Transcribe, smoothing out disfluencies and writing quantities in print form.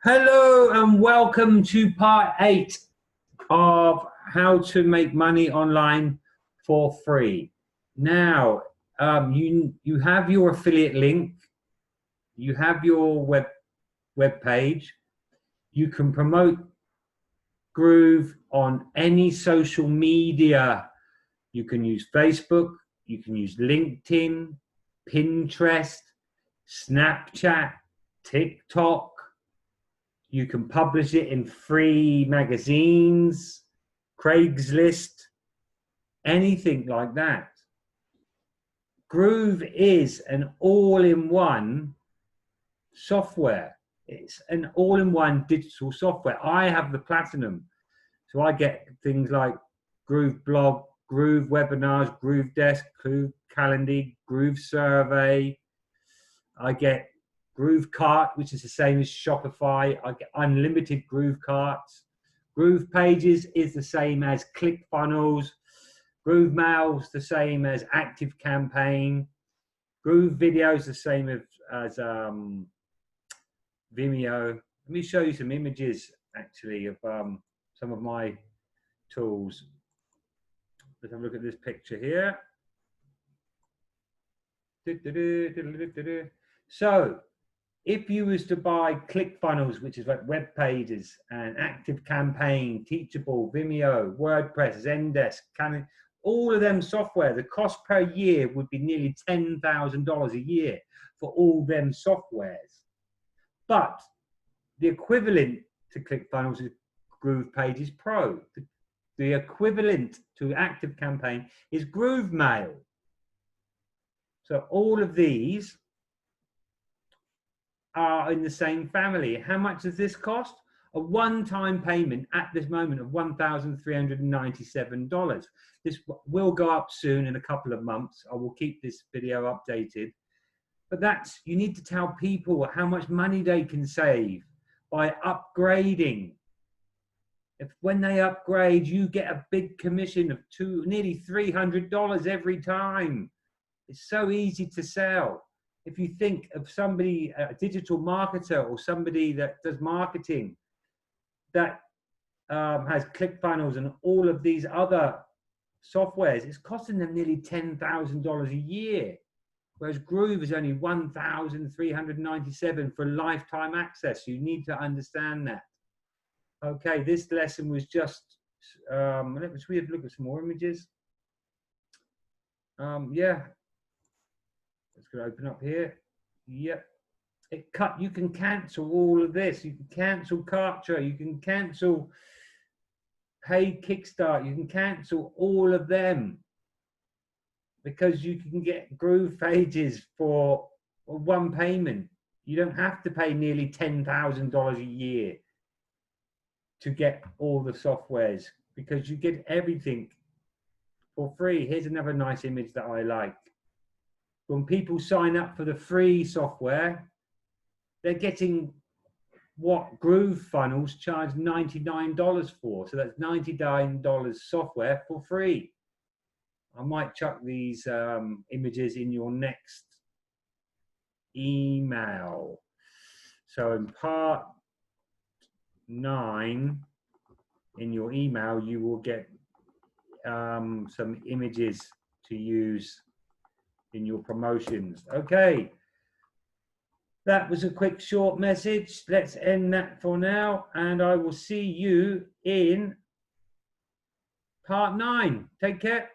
Hello and welcome to part 8 of how to make money online for free. Now, you have your affiliate link, you have your web page. You can promote Groove on any social media. You can use Facebook, you can use LinkedIn, Pinterest, Snapchat, TikTok. You can publish it in free magazines, Craigslist, anything like that. Groove is an all-in-one software. It's an all-in-one digital software. I have the Platinum, so I get things like Groove Blog, Groove Webinars, Groove Desk, Groove Calendar, Groove Survey. I get Groove Cart, which is the same as Shopify. I get unlimited Groove Carts. Groove Pages is the same as ClickFunnels. Groove Mail's the same as Active Campaign. Groove Video's the same as Vimeo. Let me show you some images actually of some of my tools. Let's have a look at this picture here. So, if you was to buy ClickFunnels, which is like web pages, and Active Campaign, Teachable, Vimeo, WordPress, Zendesk, all of them software, the cost per year would be nearly $10,000 a year for all them softwares. But the equivalent to ClickFunnels is Groove Pages Pro. The equivalent to Active Campaign is Groove Mail. So all of these are in the same family. How much does this cost? A one-time payment at this moment of $1,397. This will go up soon in a couple of months. I will keep this video updated. But you need to tell people how much money they can save by upgrading. When they upgrade, you get a big commission of nearly $300 every time. It's so easy to sell. If you think of somebody, a digital marketer or somebody that does marketing that has ClickFunnels and all of these other softwares, it's costing them nearly $10,000 a year. Whereas Groove is only $1,397 for lifetime access. You need to understand that. Okay, this lesson was just, let's look at some more images. Yeah. Let's go open up here. Yep. You can cancel all of this. You can cancel Kartra. You can cancel Paid Kickstart. You can cancel all of them because you can get Groove Pages for one payment. You don't have to pay nearly $10,000 a year to get all the softwares because you get everything for free. Here's another nice image that I like. When people sign up for the free software, they're getting what Groove Funnels charge $99 for. So that's $99 software for free. I might chuck these images in your next email. So in part 9 in your email, you will get some images to use in your promotions. Okay, that was a quick short message. Let's end that for now, and I will see you in part 9. Take care.